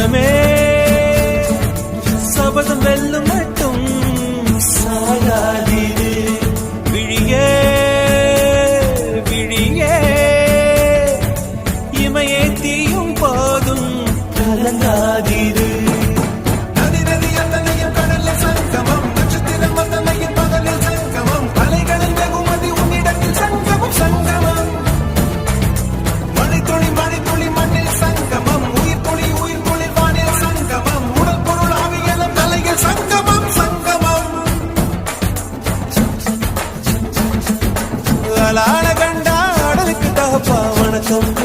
மனமே சபதம் வெல்லும் மட்டும் சாயாதீரு விழியே விழியே இமையே தீயும் போதும் கலங்காதீரு கண்டா அடலுக்கு தகப்பா வணக்கம்